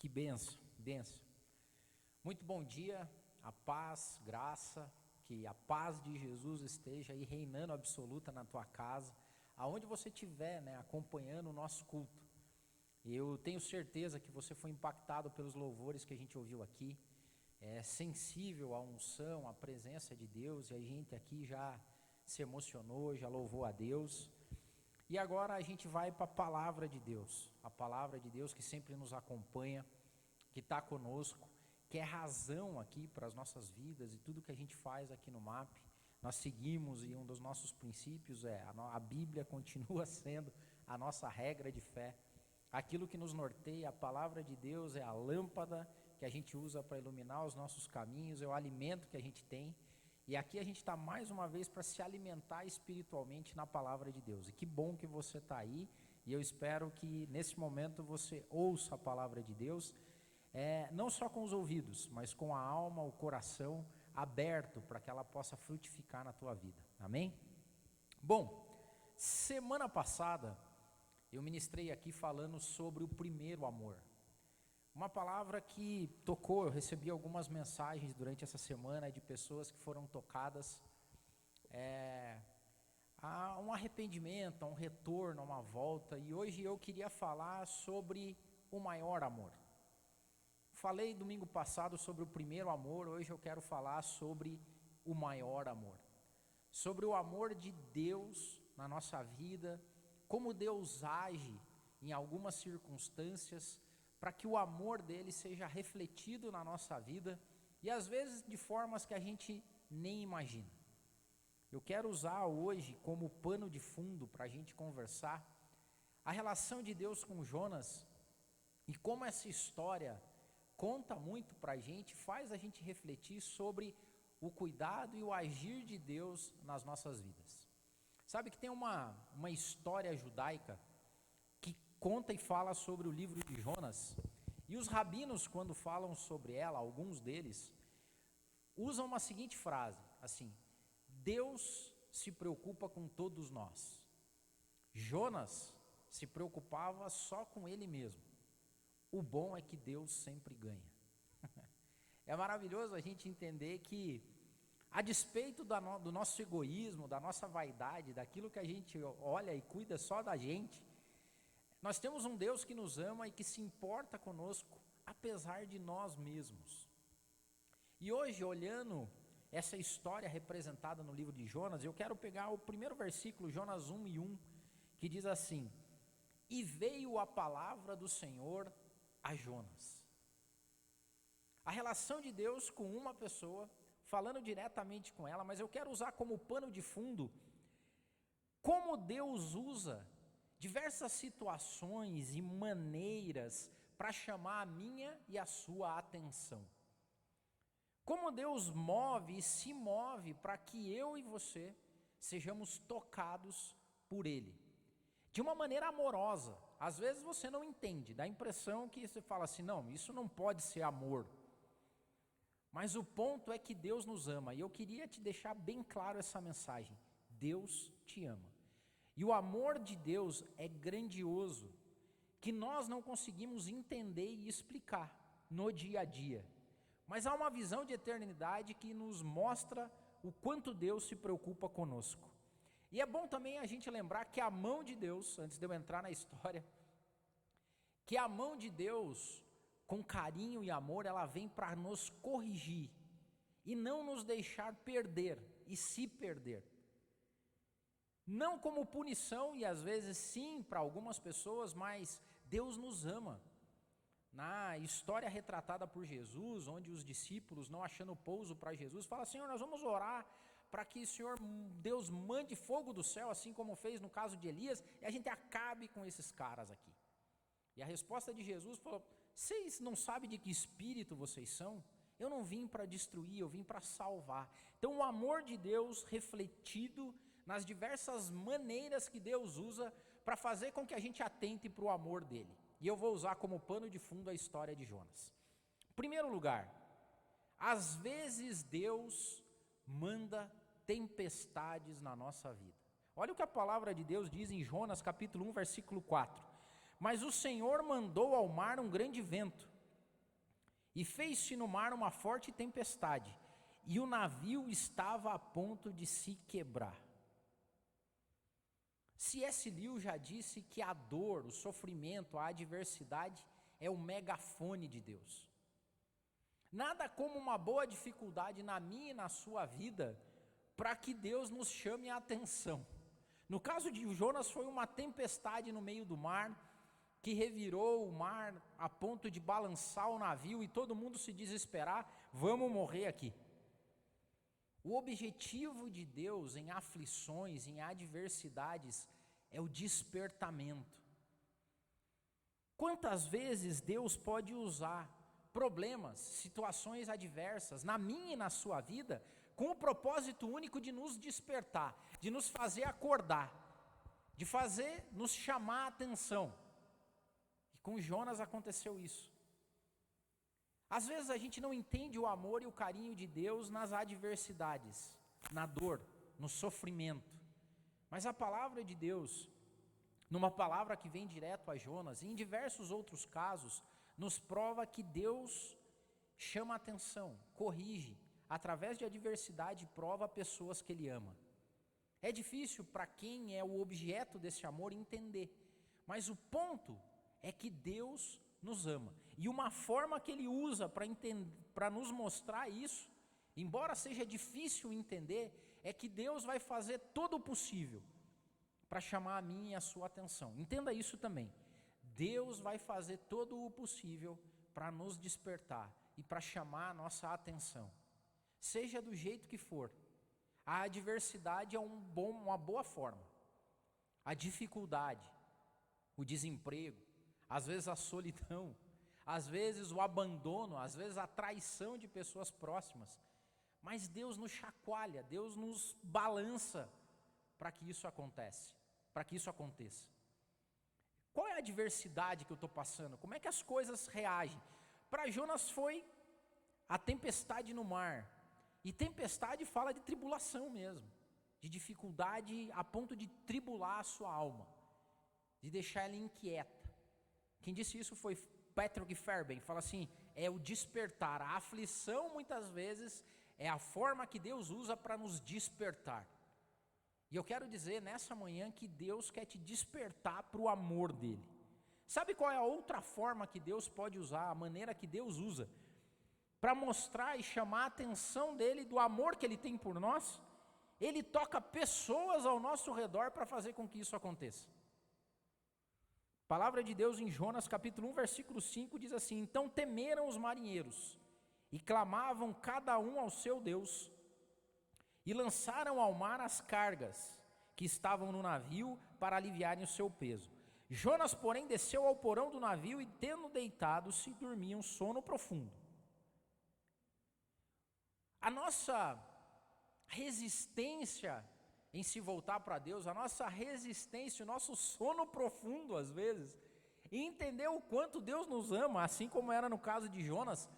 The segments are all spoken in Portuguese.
Que bênção, bênção. Muito bom dia, a paz, graça, que a paz de Jesus esteja aí reinando absoluta na tua casa, aonde você estiver, acompanhando o nosso culto. Eu tenho certeza que você foi impactado pelos louvores que a gente ouviu aqui, sensível à unção, à presença de Deus, e a gente aqui já se emocionou, já louvou a Deus. E agora a gente vai para a palavra de Deus, a palavra de Deus que sempre nos acompanha, que está conosco, que é razão aqui para as nossas vidas e tudo que a gente faz aqui no MAP. Nós seguimos, e um dos nossos princípios a Bíblia continua sendo a nossa regra de fé. Aquilo que nos norteia, a palavra de Deus é a lâmpada que a gente usa para iluminar os nossos caminhos, é o alimento que a gente tem. E aqui a gente está mais uma vez para se alimentar espiritualmente na palavra de Deus. E que bom que você está aí, e eu espero que nesse momento você ouça a palavra de Deus, não só com os ouvidos, mas com a alma, o coração aberto para que ela possa frutificar na tua vida. Amém? Bom, semana passada eu ministrei aqui falando sobre o primeiro amor. Uma palavra que tocou, eu recebi algumas mensagens durante essa semana de pessoas que foram tocadas a um arrependimento, a um retorno, a uma volta. E hoje eu queria falar sobre o maior amor. Falei domingo passado sobre o primeiro amor, hoje eu quero falar sobre o maior amor. Sobre o amor de Deus na nossa vida, como Deus age em algumas circunstâncias, para que o amor dele seja refletido na nossa vida, e às vezes de formas que a gente nem imagina. Eu quero usar hoje como pano de fundo para a gente conversar a relação de Deus com Jonas, e como essa história conta muito para a gente, faz a gente refletir sobre o cuidado e o agir de Deus nas nossas vidas. Sabe que tem uma história judaica que conta e fala sobre o livro de Jonas, e os rabinos, quando falam sobre ela, alguns deles, usam uma seguinte frase, assim: Deus se preocupa com todos nós. Jonas se preocupava só com ele mesmo. O bom é que Deus sempre ganha. É maravilhoso a gente entender que, a despeito do nosso egoísmo, da nossa vaidade, daquilo que a gente olha e cuida só da gente, nós temos um Deus que nos ama e que se importa conosco, apesar de nós mesmos. E hoje, olhando essa história representada no livro de Jonas, eu quero pegar o primeiro versículo, Jonas 1:1, que diz assim: E veio a palavra do Senhor a Jonas. A relação de Deus com uma pessoa, falando diretamente com ela, mas eu quero usar como pano de fundo como Deus usa diversas situações e maneiras para chamar a minha e a sua atenção. Como Deus move e se move para que eu e você sejamos tocados por Ele, de uma maneira amorosa. Às vezes você não entende, dá a impressão que você fala assim: não, isso não pode ser amor. Mas o ponto é que Deus nos ama, e eu queria te deixar bem claro essa mensagem: Deus te ama. E o amor de Deus é grandioso, que nós não conseguimos entender e explicar no dia a dia. Mas há uma visão de eternidade que nos mostra o quanto Deus se preocupa conosco. E é bom também a gente lembrar que a mão de Deus, antes de eu entrar na história, que a mão de Deus, com carinho e amor, ela vem para nos corrigir e não nos deixar perder e se perder. Não como punição, e às vezes sim para algumas pessoas, mas Deus nos ama. Na história retratada por Jesus, onde os discípulos, não achando pouso para Jesus, falam: Senhor, nós vamos orar para que o Senhor Deus mande fogo do céu, assim como fez no caso de Elias, e a gente acabe com esses caras aqui. E a resposta de Jesus falou: vocês não sabem de que espírito vocês são? Eu não vim para destruir, eu vim para salvar. Então o amor de Deus refletido nas diversas maneiras que Deus usa para fazer com que a gente atente para o amor dele. E eu vou usar como pano de fundo a história de Jonas. Em primeiro lugar, às vezes Deus manda tempestades na nossa vida. Olha o que a palavra de Deus diz em Jonas capítulo 1, versículo 4. Mas o Senhor mandou ao mar um grande vento, E fez-se no mar uma forte tempestade, e o navio estava a ponto de se quebrar. C.S. Lewis já disse que a dor, o sofrimento, a adversidade é o megafone de Deus. Nada como uma boa dificuldade na minha e na sua vida para que Deus nos chame a atenção. No caso de Jonas, foi uma tempestade no meio do mar, que revirou o mar a ponto de balançar o navio e todo mundo se desesperar, vamos morrer aqui. O objetivo de Deus em aflições, em adversidades, é o despertamento. Quantas vezes Deus pode usar problemas, situações adversas, na minha e na sua vida, com o propósito único de nos despertar, de nos fazer acordar, de fazer nos chamar a atenção. E com Jonas aconteceu isso. Às vezes a gente não entende o amor e o carinho de Deus nas adversidades, na dor, no sofrimento. Mas a palavra de Deus, numa palavra que vem direto a Jonas, e em diversos outros casos, nos prova que Deus chama a atenção, corrige, através de adversidade prova pessoas que Ele ama. É difícil para quem é o objeto desse amor entender, mas o ponto é que Deus nos ama. E uma forma que Ele usa para nos mostrar isso, embora seja difícil entender, é que Deus vai fazer todo o possível para chamar a minha e a sua atenção. Entenda isso também. Deus vai fazer todo o possível para nos despertar e para chamar a nossa atenção. Seja do jeito que for, a adversidade é uma boa forma. A dificuldade, o desemprego, às vezes a solidão, às vezes o abandono, às vezes a traição de pessoas próximas. Mas Deus nos chacoalha, Deus nos balança para que isso aconteça. Qual é a adversidade que eu estou passando? Como é que as coisas reagem? Para Jonas foi a tempestade no mar. E tempestade fala de tribulação mesmo, de dificuldade a ponto de tribular a sua alma, de deixar ela inquieta. Quem disse isso foi Patrick Fairbairn, fala assim, é o despertar. A aflição muitas vezes é a forma que Deus usa para nos despertar. E eu quero dizer nessa manhã que Deus quer te despertar para o amor dEle. Sabe qual é a outra forma que Deus pode usar, a maneira que Deus usa para mostrar e chamar a atenção dEle, do amor que Ele tem por nós? Ele toca pessoas ao nosso redor para fazer com que isso aconteça. A palavra de Deus em Jonas capítulo 1, versículo 5 diz assim, então temeram os marinheiros e clamavam cada um ao seu Deus e lançaram ao mar as cargas que estavam no navio para aliviarem o seu peso. Jonas, porém, desceu ao porão do navio e, tendo deitado, se dormia um sono profundo. A nossa resistência em se voltar para Deus, a nossa resistência, o nosso sono profundo, às vezes, e entender o quanto Deus nos ama, assim como era no caso de Jonas,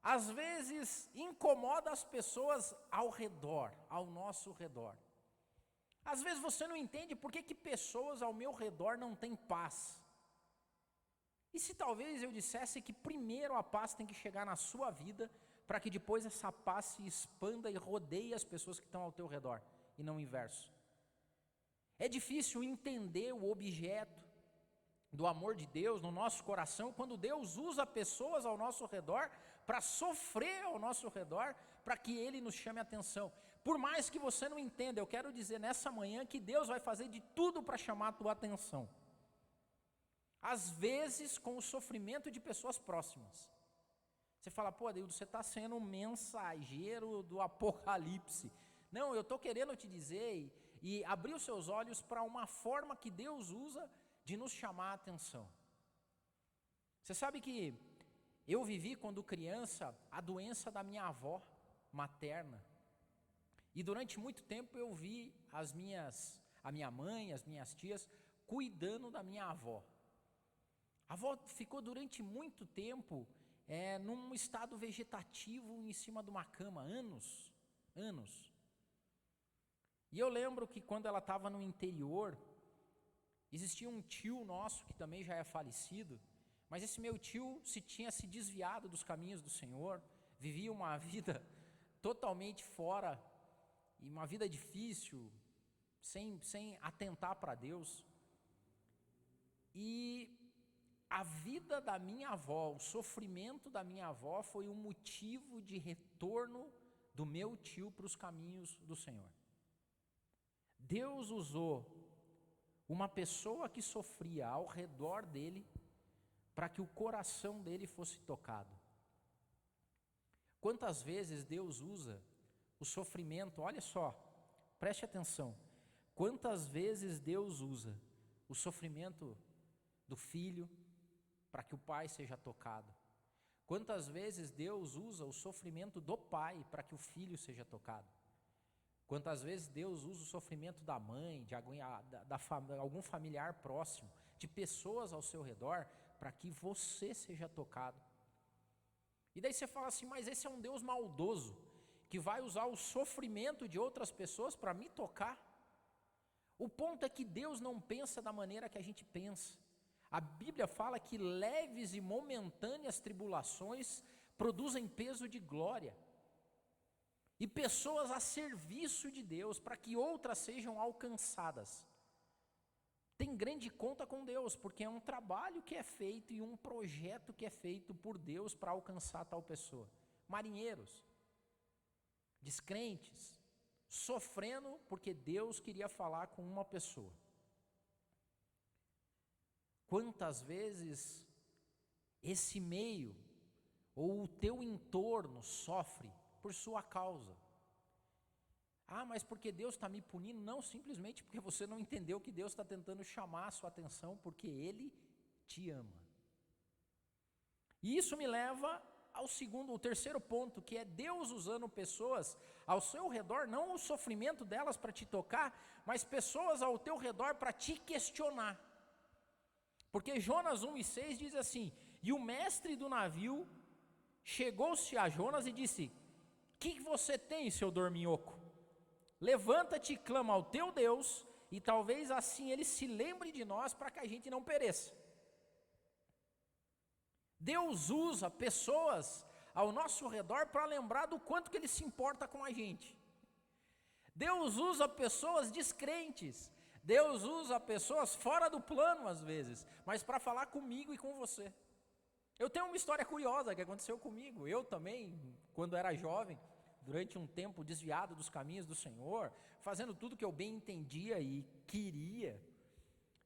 às vezes incomoda as pessoas ao redor, ao nosso redor. Às vezes você não entende por que pessoas ao meu redor não têm paz. E se talvez eu dissesse que primeiro a paz tem que chegar na sua vida, para que depois essa paz se expanda e rodeie as pessoas que estão ao teu redor, e não o inverso. É difícil entender o objeto do amor de Deus no nosso coração, quando Deus usa pessoas ao nosso redor, para sofrer ao nosso redor, para que Ele nos chame a atenção. Por mais que você não entenda, eu quero dizer nessa manhã que Deus vai fazer de tudo para chamar a tua atenção. Às vezes com o sofrimento de pessoas próximas. Você fala, pô, Deus, você está sendo um mensageiro do apocalipse. Não, eu estou querendo te dizer e abrir os seus olhos para uma forma que Deus usa de nos chamar a atenção. Você sabe que eu vivi quando criança a doença da minha avó materna. E durante muito tempo eu vi a minha mãe, as minhas tias, cuidando da minha avó. A avó ficou durante muito tempo num estado vegetativo em cima de uma cama, anos. E eu lembro que quando ela estava no interior, existia um tio nosso, que também já é falecido, Mas esse meu tio tinha se desviado dos caminhos do Senhor, vivia uma vida totalmente fora, e uma vida difícil, sem atentar para Deus. E a vida da minha avó, o sofrimento da minha avó foi um motivo de retorno do meu tio para os caminhos do Senhor. Deus usou uma pessoa que sofria ao redor dele para que o coração dele fosse tocado. Quantas vezes Deus usa o sofrimento, olha só, preste atenção, quantas vezes Deus usa o sofrimento do filho para que o pai seja tocado. Quantas vezes Deus usa o sofrimento do pai para que o filho seja tocado. Quantas vezes Deus usa o sofrimento da mãe, de algum familiar próximo, de pessoas ao seu redor, para que você seja tocado. E daí você fala assim, mas esse é um Deus maldoso, que vai usar o sofrimento de outras pessoas para me tocar. O ponto é que Deus não pensa da maneira que a gente pensa. A Bíblia fala que leves e momentâneas tribulações produzem peso de glória. E pessoas a serviço de Deus, para que outras sejam alcançadas. Tem grande conta com Deus, porque é um trabalho que é feito e um projeto que é feito por Deus para alcançar tal pessoa. Marinheiros, descrentes, sofrendo porque Deus queria falar com uma pessoa. Quantas vezes esse meio ou o teu entorno sofre por sua causa? Ah, mas porque Deus está me punindo? Não, simplesmente porque você não entendeu que Deus está tentando chamar a sua atenção, porque Ele te ama. E isso me leva ao terceiro ponto, que é Deus usando pessoas ao seu redor, não o sofrimento delas para te tocar, mas pessoas ao teu redor para te questionar. Porque Jonas 1:6 diz assim, e o mestre do navio chegou-se a Jonas e disse, que você tem, seu dorminhoco? Levanta-te e clama ao teu Deus, e talvez assim ele se lembre de nós para que a gente não pereça. Deus usa pessoas ao nosso redor para lembrar do quanto que Ele se importa com a gente. Deus usa pessoas descrentes, Deus usa pessoas fora do plano às vezes, mas para falar comigo e com você. Eu tenho uma história curiosa que aconteceu comigo. Eu também, quando era jovem, durante um tempo desviado dos caminhos do Senhor, fazendo tudo que eu bem entendia e queria.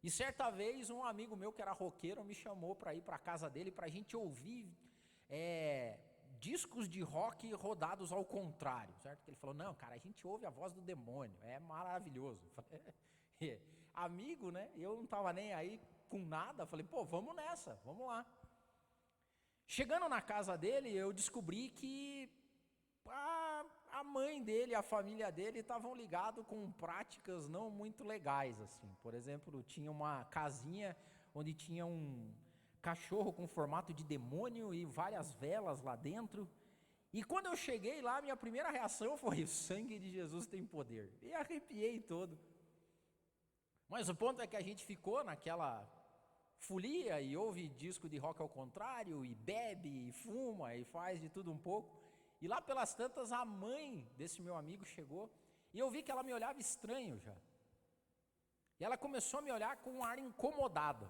E certa vez um amigo meu que era roqueiro me chamou para ir para a casa dele para a gente ouvir discos de rock rodados ao contrário, certo? Ele falou, não, cara, a gente ouve a voz do demônio, é maravilhoso. Amigo, né? Eu não estava nem aí com nada, falei, pô, vamos nessa, vamos lá. Chegando na casa dele, eu descobri que a mãe dele, a família dele estavam ligados com práticas não muito legais, assim. Por exemplo, tinha uma casinha onde tinha um cachorro com formato de demônio e várias velas lá dentro. E quando eu cheguei lá, minha primeira reação foi, o sangue de Jesus tem poder. E arrepiei todo. Mas o ponto é que a gente ficou naquela folia e ouve disco de rock ao contrário, e bebe, e fuma, e faz de tudo um pouco. E lá pelas tantas, a mãe desse meu amigo chegou, e eu vi que ela me olhava estranho já. E ela começou a me olhar com um ar incomodada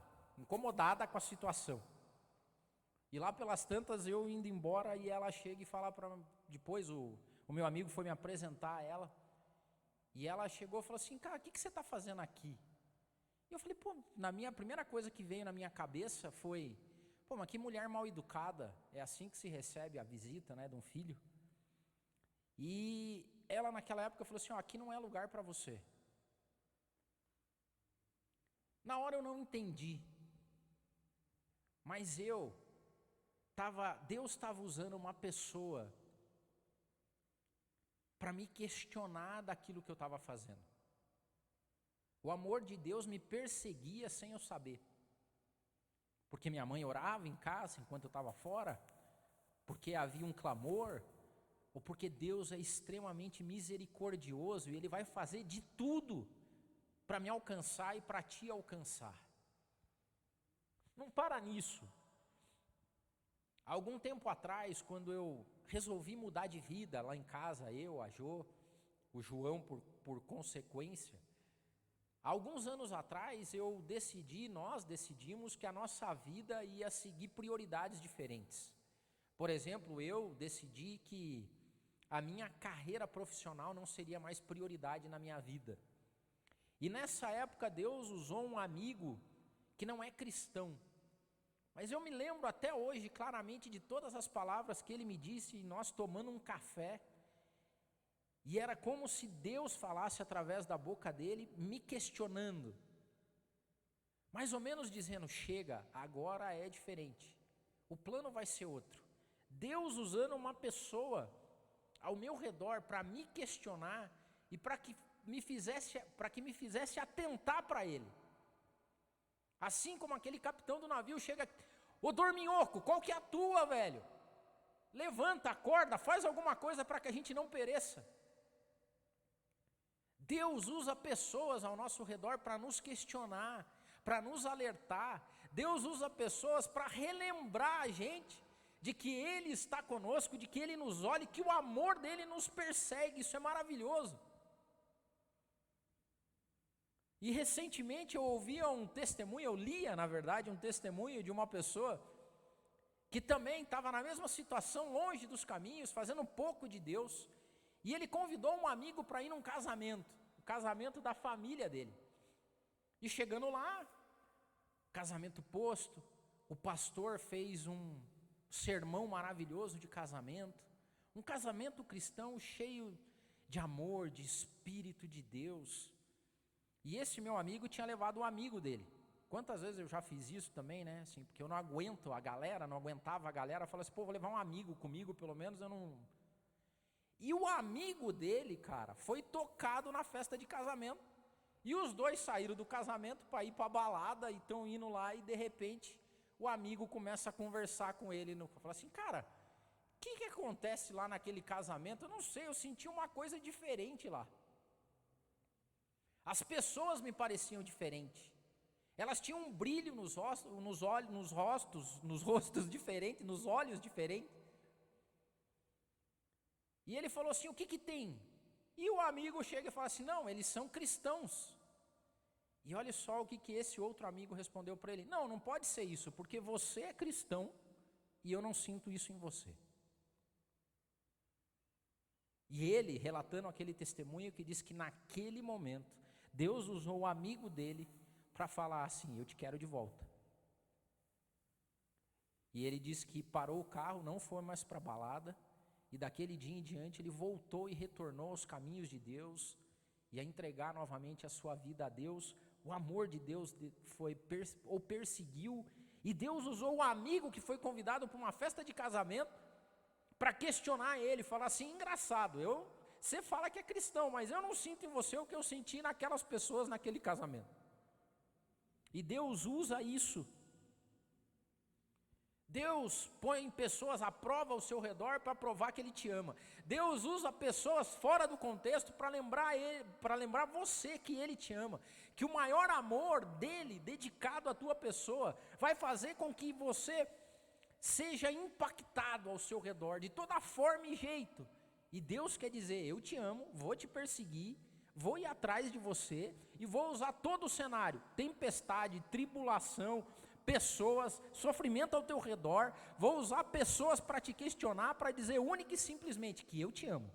com a situação. E lá pelas tantas, eu indo embora, e ela chega e fala para... Depois o meu amigo foi me apresentar a ela, e ela chegou e falou assim, cara, o que você está fazendo aqui? E eu falei, pô, a primeira coisa que veio na minha cabeça foi... Pô, mas que mulher mal educada, é assim que se recebe a visita, né, de um filho. E ela naquela época falou assim, aqui não é lugar para você. Na hora eu não entendi, mas Deus estava usando uma pessoa para me questionar daquilo que eu estava fazendo. O amor de Deus me perseguia sem eu saber. Porque minha mãe orava em casa enquanto eu estava fora, porque havia um clamor, ou porque Deus é extremamente misericordioso e Ele vai fazer de tudo para me alcançar e para te alcançar. Não para nisso. Algum tempo atrás, quando eu resolvi mudar de vida lá em casa, eu, a Jo, o João por consequência, alguns anos atrás nós decidimos que a nossa vida ia seguir prioridades diferentes. Por exemplo, eu decidi que a minha carreira profissional não seria mais prioridade na minha vida. E nessa época Deus usou um amigo que não é cristão. Mas eu me lembro até hoje claramente de todas as palavras que ele me disse, nós tomando um café. E era como se Deus falasse através da boca dele, me questionando. Mais ou menos dizendo, chega, agora é diferente. O plano vai ser outro. Deus usando uma pessoa ao meu redor para me questionar e para que me fizesse atentar para ele. Assim como aquele capitão do navio chega, ô dorminhoco, qual que é a tua, velho? Levanta, acorda, faz alguma coisa para que a gente não pereça. Deus usa pessoas ao nosso redor para nos questionar, para nos alertar. Deus usa pessoas para relembrar a gente de que Ele está conosco, de que Ele nos olha, que o amor dEle nos persegue. Isso é maravilhoso. E recentemente eu ouvia um testemunho, eu lia na verdade um testemunho de uma pessoa que também estava na mesma situação, longe dos caminhos, fazendo um pouco de Deus. E ele convidou um amigo para ir num casamento, o casamento da família dele. E chegando lá, casamento posto, o pastor fez um sermão maravilhoso de casamento, um casamento cristão cheio de amor, de Espírito de Deus. E esse meu amigo tinha levado um amigo dele. Quantas vezes eu já fiz isso também, né? Assim, porque eu não aguento a galera, não aguentava a galera, falava assim, pô, vou levar um amigo comigo, pelo menos eu não... E o amigo dele, cara, foi tocado na festa de casamento. E os dois saíram do casamento para ir para a balada e estão indo lá e de repente o amigo começa a conversar com ele. Fala assim, cara, o que acontece lá naquele casamento? Eu não sei, eu senti uma coisa diferente lá. As pessoas me pareciam diferentes. Elas tinham um brilho nos rostos diferentes, nos olhos diferentes. E ele falou assim, o que tem? E o amigo chega e fala assim, não, eles são cristãos. E olha só o que esse outro amigo respondeu para ele, não pode ser isso, porque você é cristão e eu não sinto isso em você. E ele, relatando aquele testemunho, que diz que naquele momento, Deus usou o amigo dele para falar assim, eu te quero de volta. E ele disse que parou o carro, não foi mais para a balada, e daquele dia em diante ele voltou e retornou aos caminhos de Deus, e a entregar novamente a sua vida a Deus. O amor de Deus perseguiu, e Deus usou o amigo que foi convidado para uma festa de casamento, para questionar ele, falar assim, engraçado, você fala que é cristão, mas eu não sinto em você o que eu senti naquelas pessoas naquele casamento. E Deus usa isso. Deus põe pessoas à prova ao seu redor para provar que Ele te ama. Deus usa pessoas fora do contexto para lembrar você que Ele te ama. Que o maior amor dEle, dedicado à tua pessoa, vai fazer com que você seja impactado ao seu redor, de toda forma e jeito. E Deus quer dizer, eu te amo, vou te perseguir, vou ir atrás de você e vou usar todo o cenário, tempestade, tribulação, pessoas, sofrimento ao teu redor, vou usar pessoas para te questionar, para dizer única e simplesmente que eu te amo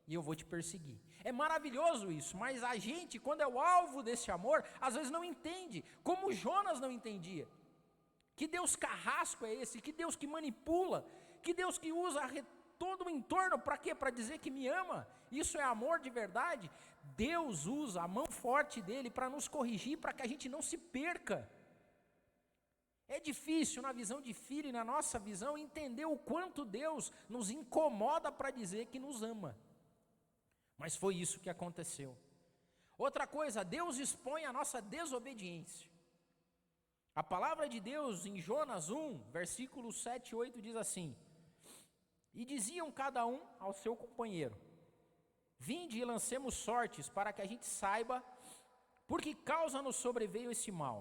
e eu vou te perseguir. É maravilhoso isso, mas a gente, quando é o alvo desse amor, às vezes não entende, como Jonas não entendia. Que Deus carrasco é esse? Que Deus que manipula? Que Deus que usa todo o entorno para quê? Para dizer que me ama? Isso é amor de verdade? Deus usa a mão forte dele para nos corrigir, para que a gente não se perca. É difícil na visão de filho e na nossa visão entender o quanto Deus nos incomoda para dizer que nos ama. Mas foi isso que aconteceu. Outra coisa, Deus expõe a nossa desobediência. A palavra de Deus em Jonas 1, versículos 7 e 8 diz assim: e diziam cada um ao seu companheiro, vinde e lancemos sortes para que a gente saiba por que causa nos sobreveio esse mal.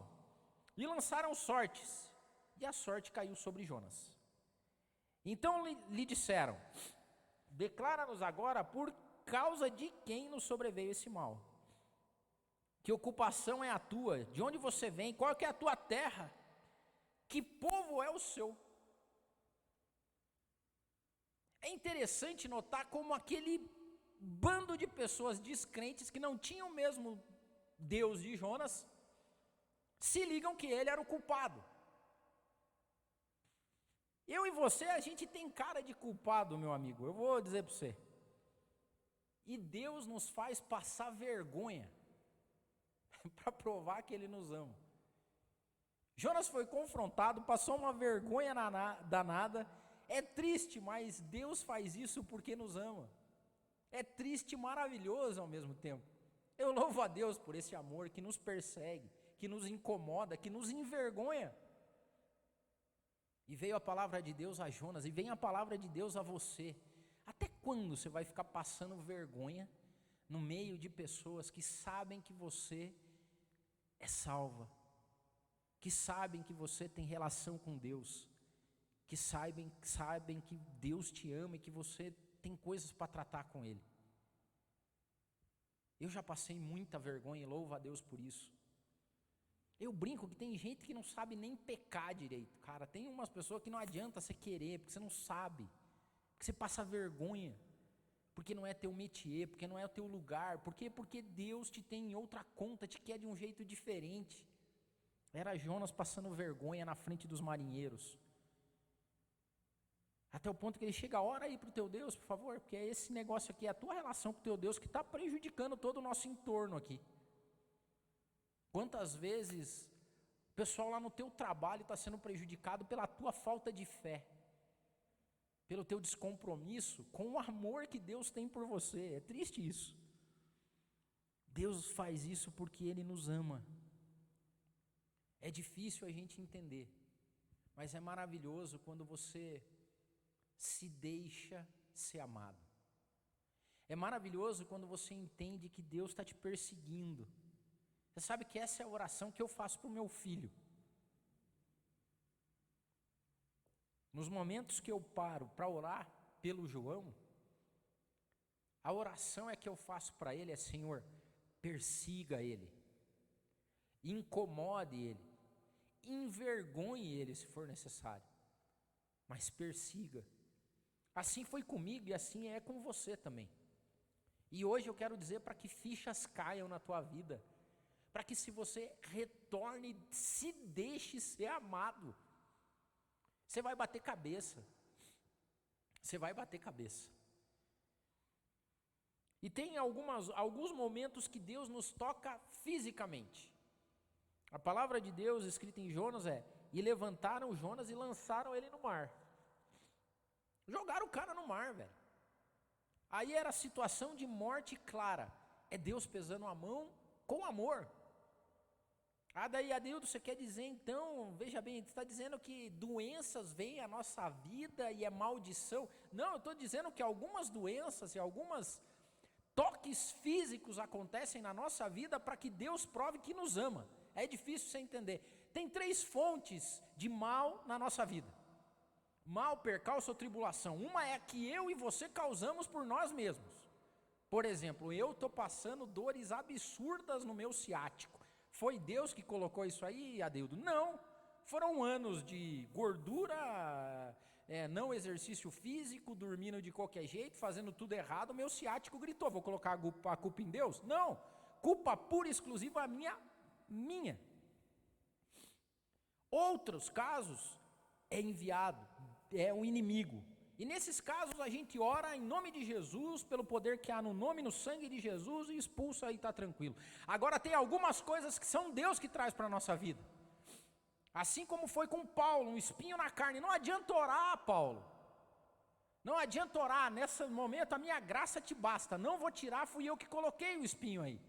E lançaram sortes, e a sorte caiu sobre Jonas. Então lhe disseram: declara-nos agora por causa de quem nos sobreveio esse mal. Que ocupação é a tua? De onde você vem? Qual que é a tua terra? Que povo é o seu? É interessante notar como aquele bando de pessoas descrentes que não tinham o mesmo Deus de Jonas se ligam que ele era o culpado. Eu e você, a gente tem cara de culpado, meu amigo, eu vou dizer para você. E Deus nos faz passar vergonha para provar que Ele nos ama. Jonas foi confrontado, passou uma vergonha danada. É triste, mas Deus faz isso porque nos ama. É triste e maravilhoso ao mesmo tempo. Eu louvo a Deus por esse amor que nos persegue, que nos incomoda, que nos envergonha. E veio a palavra de Deus a Jonas, e vem a palavra de Deus a você. Até quando você vai ficar passando vergonha no meio de pessoas que sabem que você é salva, que sabem que você tem relação com Deus, que sabem que Deus te ama e que você tem coisas para tratar com Ele? Eu já passei muita vergonha e louvo a Deus por isso. Eu brinco que tem gente que não sabe nem pecar direito. Cara, tem umas pessoas que não adianta você querer, porque você não sabe, porque você passa vergonha, porque não é teu métier, porque não é o teu lugar, porque Deus te tem em outra conta, te quer de um jeito diferente. Era Jonas passando vergonha na frente dos marinheiros, até o ponto que ele chega: ora aí para o teu Deus, por favor, porque é esse negócio aqui, é a tua relação com o teu Deus que está prejudicando todo o nosso entorno aqui. Quantas vezes o pessoal lá no teu trabalho está sendo prejudicado pela tua falta de fé, pelo teu descompromisso com o amor que Deus tem por você? É triste isso. Deus faz isso porque Ele nos ama. É difícil a gente entender, mas é maravilhoso quando você se deixa ser amado. É maravilhoso quando você entende que Deus está te perseguindo. Você sabe que essa é a oração que eu faço para o meu filho. Nos momentos que eu paro para orar pelo João, a oração que eu faço para ele é: Senhor, persiga ele, incomode ele, envergonhe ele se for necessário, mas persiga. Assim foi comigo e assim é com você também. E hoje eu quero dizer para que fichas caiam na tua vida, para que se você retorne, se deixe ser amado. Você vai bater cabeça. Você vai bater cabeça. E tem alguns momentos que Deus nos toca fisicamente. A palavra de Deus escrita em Jonas é: e levantaram Jonas e lançaram ele no mar. Jogaram o cara no mar, velho. Aí era situação de morte clara. É Deus pesando a mão com amor. Daí, Adildo, você quer dizer então, veja bem, você está dizendo que doenças vêm à nossa vida e é maldição? Não, eu estou dizendo que algumas doenças e alguns toques físicos acontecem na nossa vida para que Deus prove que nos ama. É difícil você entender. Tem 3 fontes de mal na nossa vida: mal, percalço ou tribulação. Uma é a que eu e você causamos por nós mesmos. Por exemplo, eu estou passando dores absurdas no meu ciático. Foi Deus que colocou isso aí, Adildo? Não, foram anos de gordura, não exercício físico, dormindo de qualquer jeito, fazendo tudo errado. Meu ciático gritou: vou colocar a culpa em Deus? Não, culpa pura e exclusiva minha. Outros casos é enviado, é um inimigo. E nesses casos a gente ora em nome de Jesus, pelo poder que há no nome e no sangue de Jesus, e expulsa e está tranquilo. Agora tem algumas coisas que são Deus que traz para a nossa vida. Assim como foi com Paulo, um espinho na carne. Não adianta orar, Paulo. Não adianta orar, nesse momento a minha graça te basta. Não vou tirar, fui eu que coloquei o espinho aí.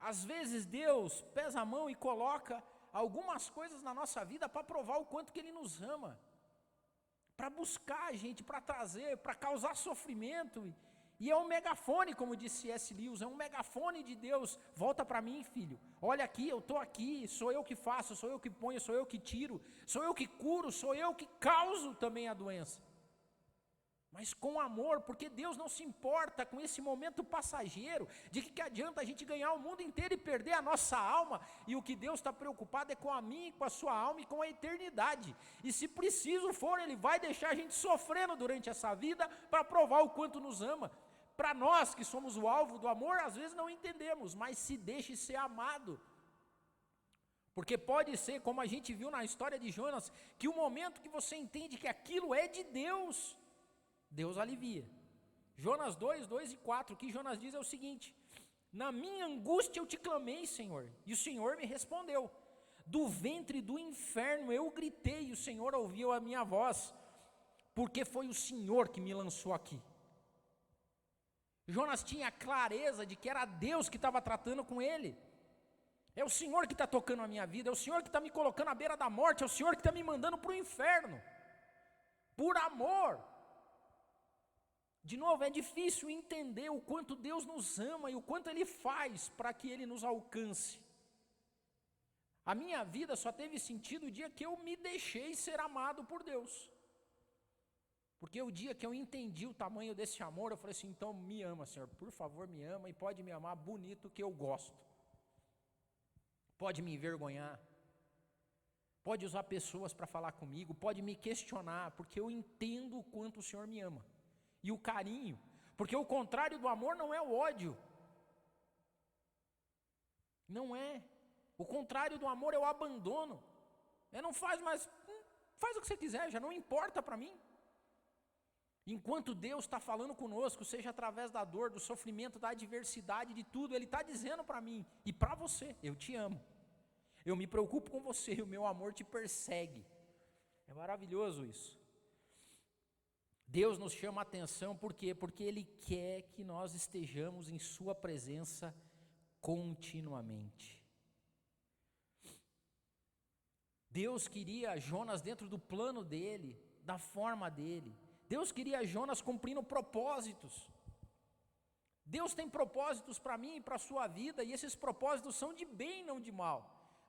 Às vezes Deus pesa a mão e coloca algumas coisas na nossa vida para provar o quanto que Ele nos ama, para buscar a gente, para trazer, para causar sofrimento E é um megafone, como disse C.S. Lewis, é um megafone de Deus. Volta para mim, filho. Olha aqui, eu estou aqui, sou eu que faço, sou eu que ponho, sou eu que tiro, sou eu que curo, sou eu que causo também a doença. Mas com amor, porque Deus não se importa com esse momento passageiro, de que adianta a gente ganhar o mundo inteiro e perder a nossa alma, e o que Deus está preocupado é com a minha, com a sua alma e com a eternidade. E se preciso for, Ele vai deixar a gente sofrendo durante essa vida, para provar o quanto nos ama. Para nós que somos o alvo do amor, às vezes não entendemos, mas se deixe ser amado. Porque pode ser, como a gente viu na história de Jonas, que o momento que você entende que aquilo é de Deus, Deus alivia. Jonas 2, 2 e 4, o que Jonas diz é o seguinte: na minha angústia eu te clamei, Senhor, e o Senhor me respondeu. Do ventre do inferno eu gritei, e o Senhor ouviu a minha voz, porque foi o Senhor que me lançou aqui. Jonas tinha clareza de que era Deus que estava tratando com ele. É o Senhor que está tocando a minha vida, é o Senhor que está me colocando à beira da morte, é o Senhor que está me mandando para o inferno, por amor. De novo, é difícil entender o quanto Deus nos ama e o quanto Ele faz para que Ele nos alcance. A minha vida só teve sentido o dia que eu me deixei ser amado por Deus. Porque o dia que eu entendi o tamanho desse amor, eu falei assim: então me ama, Senhor, por favor me ama, e pode me amar bonito que eu gosto. Pode me envergonhar, pode usar pessoas para falar comigo, pode me questionar, porque eu entendo o quanto o Senhor me ama. E o carinho, porque o contrário do amor não é o ódio. Não é. O contrário do amor é o abandono. Não faz mais, faz o que você quiser, já não importa para mim. Enquanto Deus está falando conosco, seja através da dor, do sofrimento, da adversidade, de tudo, Ele está dizendo para mim e para você: eu te amo, eu me preocupo com você, o meu amor te persegue. É maravilhoso isso. Deus nos chama a atenção, por quê? Porque Ele quer que nós estejamos em Sua presença continuamente. Deus queria Jonas dentro do plano dEle, da forma dEle. Deus queria Jonas cumprindo propósitos. Deus tem propósitos para mim e para a sua vida, e esses propósitos são de bem, não de mal.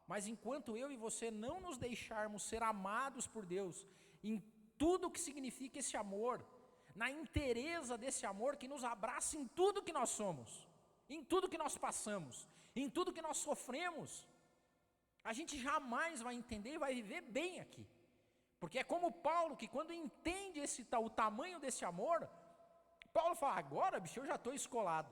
Mas enquanto eu e você não nos deixarmos ser amados por Deus, em tudo o que significa esse amor, na inteireza desse amor que nos abraça em tudo que nós somos, em tudo que nós passamos, em tudo que nós sofremos, a gente jamais vai entender e vai viver bem aqui. Porque é como Paulo, que quando entende o tamanho desse amor, Paulo fala: agora, bicho, eu já estou escolado.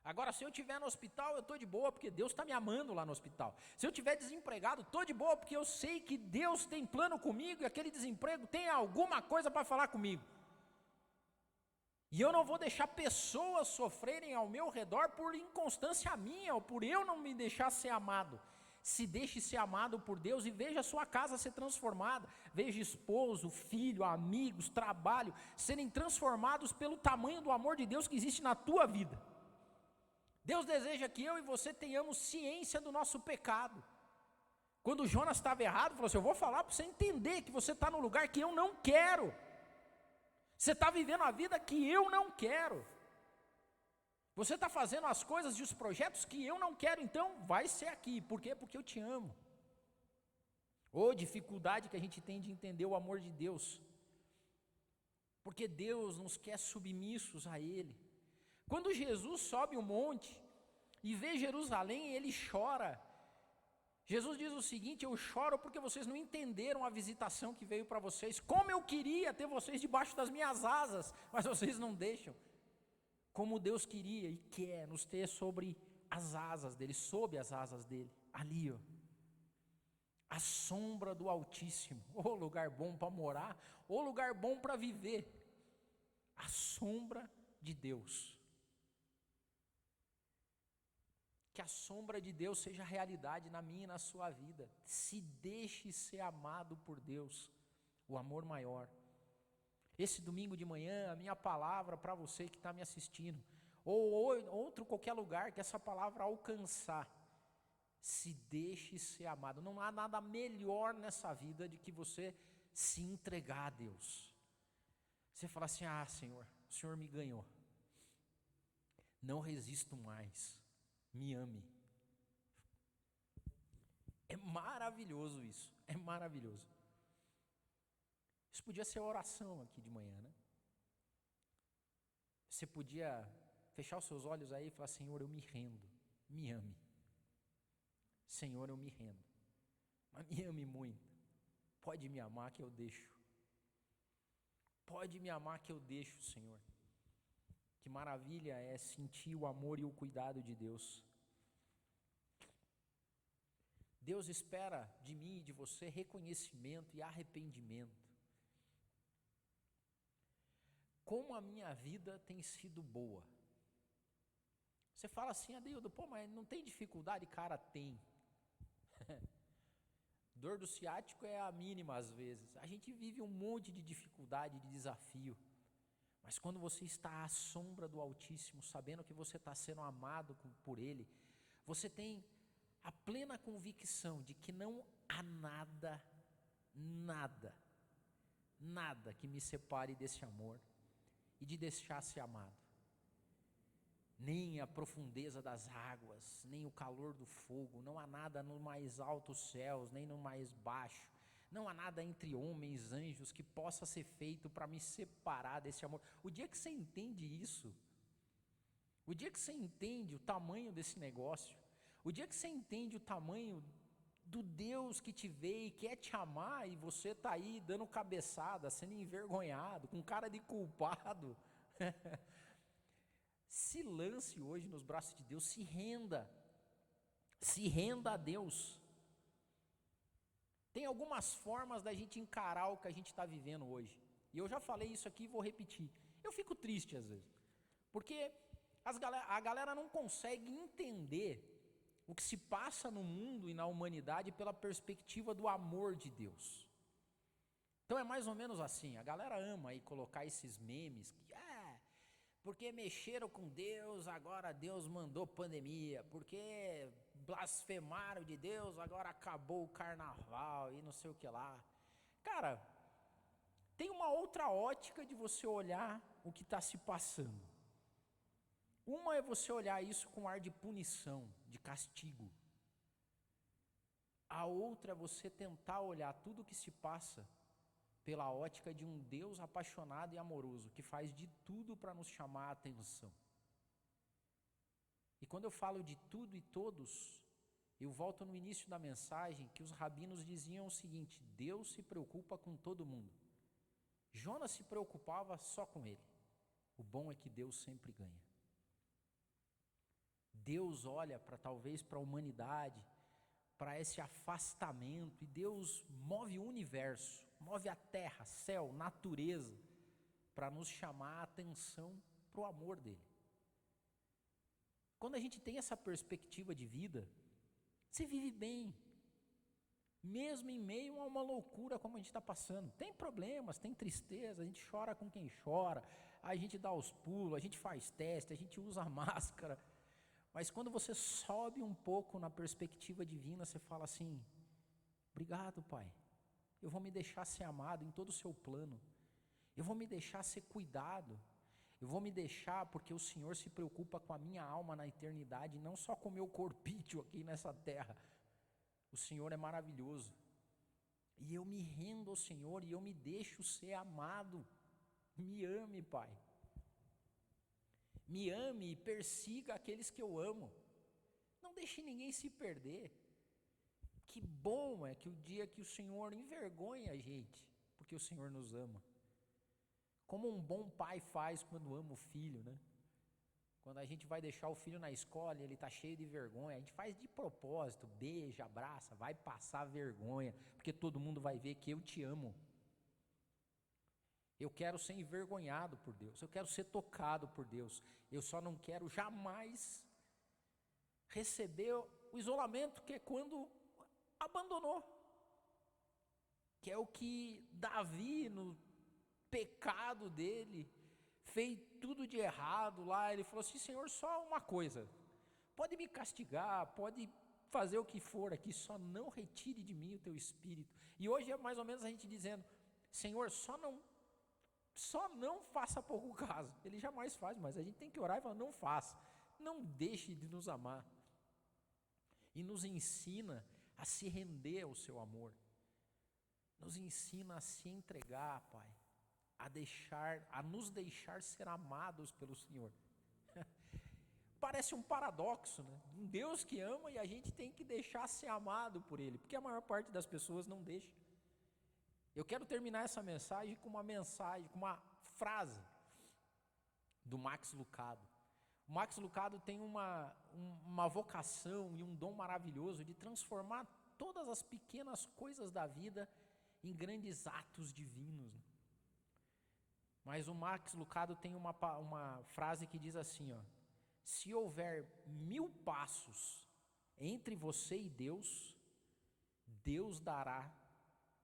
Agora, se eu estiver no hospital, eu estou de boa, porque Deus está me amando lá no hospital. Se eu estiver desempregado, estou de boa, porque eu sei que Deus tem plano comigo, e aquele desemprego tem alguma coisa para falar comigo. E eu não vou deixar pessoas sofrerem ao meu redor por inconstância minha, ou por eu não me deixar ser amado. Se deixe ser amado por Deus e veja a sua casa ser transformada. Veja esposo, filho, amigos, trabalho serem transformados pelo tamanho do amor de Deus que existe na tua vida. Deus deseja que eu e você tenhamos ciência do nosso pecado. Quando Jonas estava errado, falou assim: eu vou falar para você entender que você está no lugar que eu não quero. Você está vivendo a vida que eu não quero. Você está fazendo as coisas e os projetos que eu não quero, então vai ser aqui. Por quê? Porque eu te amo. Ou dificuldade que a gente tem de entender o amor de Deus. Porque Deus nos quer submissos a Ele. Quando Jesus sobe o monte e vê Jerusalém, Ele chora. Jesus diz o seguinte: eu choro porque vocês não entenderam a visitação que veio para vocês. Como eu queria ter vocês debaixo das minhas asas, mas vocês não deixam. Como Deus queria e quer nos ter sobre as asas dEle, sob as asas dEle, ali ó, a sombra do Altíssimo, ou lugar bom para morar, ou lugar bom para viver, a sombra de Deus. Que a sombra de Deus seja realidade na minha e na sua vida. Se deixe ser amado por Deus, o amor maior. Esse domingo de manhã, a minha palavra para você que está me assistindo, ou outro qualquer lugar que essa palavra alcançar, se deixe ser amado. Não há nada melhor nessa vida de que você se entregar a Deus. Você fala assim: ah, Senhor, o Senhor me ganhou. Não resisto mais. Me ame. É maravilhoso isso. É maravilhoso. Isso podia ser oração aqui de manhã, né? Você podia fechar os seus olhos aí e falar: Senhor, eu me rendo. Me ame. Senhor, eu me rendo. Mas me ame muito. Pode me amar que eu deixo. Pode me amar que eu deixo, Senhor. Que maravilha é sentir o amor e o cuidado de Deus. Deus espera de mim e de você reconhecimento e arrependimento. Como a minha vida tem sido boa. Você fala assim: Adeildo, mas não tem dificuldade? Cara, tem. Dor do ciático é a mínima às vezes. A gente vive um monte de dificuldade, de desafio. Mas quando você está à sombra do Altíssimo, sabendo que você está sendo amado por Ele, você tem a plena convicção de que não há nada que me separe desse amor e de deixar ser amado. Nem a profundeza das águas, nem o calor do fogo, não há nada no mais altos céus, nem no mais baixo. Não há nada entre homens, anjos, que possa ser feito para me separar desse amor. O dia que você entende isso, o dia que você entende o tamanho desse negócio, o dia que você entende o tamanho do Deus que te vê e quer te amar, e você está aí dando cabeçada, sendo envergonhado, com cara de culpado, se lance hoje nos braços de Deus, se renda a Deus. Tem algumas formas da gente encarar o que a gente está vivendo hoje, e eu já falei isso aqui e vou repetir. Eu fico triste às vezes, porque a galera não consegue entender o que se passa no mundo e na humanidade pela perspectiva do amor de Deus. Então é mais ou menos assim, a galera ama aí colocar esses memes, que porque mexeram com Deus, agora Deus mandou pandemia, porque blasfemaram de Deus, agora acabou o carnaval e não sei o que lá. Cara, tem uma outra ótica de você olhar o que está se passando. Uma é você olhar isso com ar de punição, de castigo. A outra é você tentar olhar tudo o que se passa pela ótica de um Deus apaixonado e amoroso, que faz de tudo para nos chamar a atenção. E quando eu falo de tudo e todos, eu volto no início da mensagem, que os rabinos diziam o seguinte: Deus se preocupa com todo mundo. Jonas se preocupava só com ele. O bom é que Deus sempre ganha. Deus olha talvez para a humanidade, para esse afastamento, e Deus move o universo, move a terra, céu, natureza, para nos chamar a atenção para o amor dele. Quando a gente tem essa perspectiva de vida, você vive bem, mesmo em meio a uma loucura como a gente está passando. Tem problemas, tem tristeza, a gente chora com quem chora, a gente dá os pulos, a gente faz teste, a gente usa máscara. Mas quando você sobe um pouco na perspectiva divina, você fala assim: obrigado, Pai, eu vou me deixar ser amado em todo o seu plano, eu vou me deixar ser cuidado, eu vou me deixar porque o Senhor se preocupa com a minha alma na eternidade, não só com o meu corpício aqui nessa terra. O Senhor é maravilhoso, e eu me rendo ao Senhor e eu me deixo ser amado. Me ame, Pai. Me ame e persiga aqueles que eu amo. Não deixe ninguém se perder. Que bom é que o dia que o Senhor envergonha a gente, porque o Senhor nos ama. Como um bom pai faz quando ama o filho, né? Quando a gente vai deixar o filho na escola e ele está cheio de vergonha, a gente faz de propósito, beija, abraça, vai passar vergonha, porque todo mundo vai ver que eu te amo. Eu quero ser envergonhado por Deus, eu quero ser tocado por Deus, eu só não quero jamais receber o isolamento, que é quando abandonou, que é o que Davi, no pecado dele, fez tudo de errado lá. Ele falou assim: Senhor, só uma coisa, pode me castigar, pode fazer o que for aqui, só não retire de mim o teu espírito. E hoje é mais ou menos a gente dizendo: Senhor, só não faça pouco caso. Ele jamais faz, mas a gente tem que orar e falar: não faça. não deixe de nos amar. E nos ensina a se render ao seu amor. Nos ensina a se entregar, Pai, a nos deixar ser amados pelo Senhor. Parece um paradoxo, né? Um Deus que ama e a gente tem que deixar ser amado por Ele, porque a maior parte das pessoas não deixa. Eu quero terminar essa mensagem com uma frase do Max Lucado. O Max Lucado tem uma vocação e um dom maravilhoso de transformar todas as pequenas coisas da vida em grandes atos divinos. Mas o Max Lucado tem uma frase que diz assim, ó: se houver 1000 passos entre você e Deus, Deus dará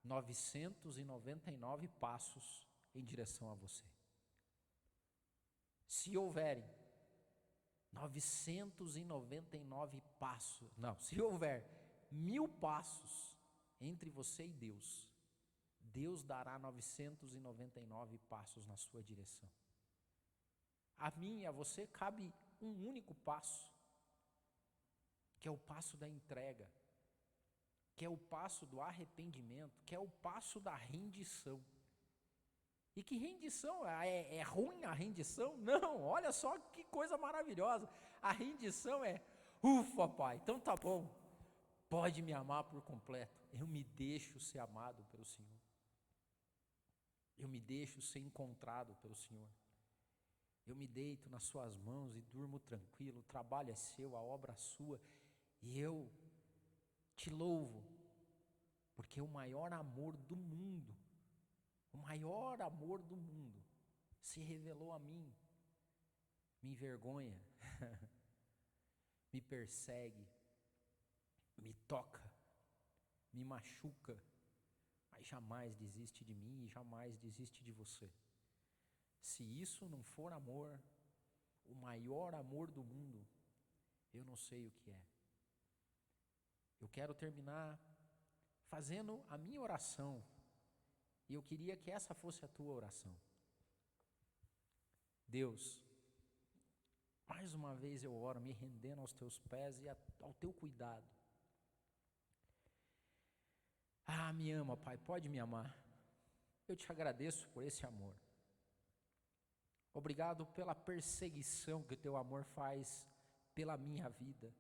999 passos em direção a você. Se houverem 999 passos, não, se houver 1000 passos entre você e Deus, Deus dará 999 passos na sua direção. A mim e a você cabe um único passo, que é o passo da entrega, que é o passo do arrependimento, que é o passo da rendição. E que rendição? É ruim a rendição? Não, olha só que coisa maravilhosa. A rendição é, ufa, Pai, então tá bom, pode me amar por completo. Eu me deixo ser amado pelo Senhor. Eu me deixo ser encontrado pelo Senhor. Eu me deito nas suas mãos e durmo tranquilo, o trabalho é seu, a obra é sua, e eu te louvo, porque o maior amor do mundo, se revelou a mim, me envergonha, me persegue, me toca, me machuca, mas jamais desiste de mim e jamais desiste de você. Se isso não for amor, o maior amor do mundo, eu não sei o que é. Eu quero terminar fazendo a minha oração, e eu queria que essa fosse a tua oração. Deus, mais uma vez eu oro, me rendendo aos teus pés e ao teu cuidado. Me ama, Pai, pode me amar. Eu te agradeço por esse amor. Obrigado pela perseguição que o teu amor faz pela minha vida.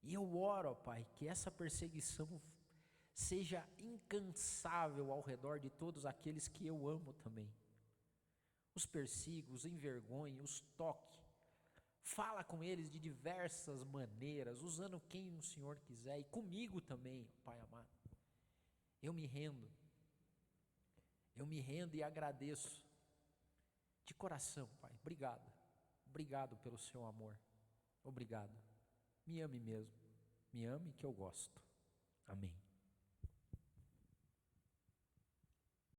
E eu oro, Pai, que essa perseguição seja incansável ao redor de todos aqueles que eu amo também. Os persigo, os envergonhe, os toque. Fala com eles de diversas maneiras, usando quem o Senhor quiser, e comigo também, Pai amado. Eu me rendo e agradeço de coração, Pai. Obrigado pelo seu amor. Obrigado. Me ame mesmo, me ame que eu gosto. Amém.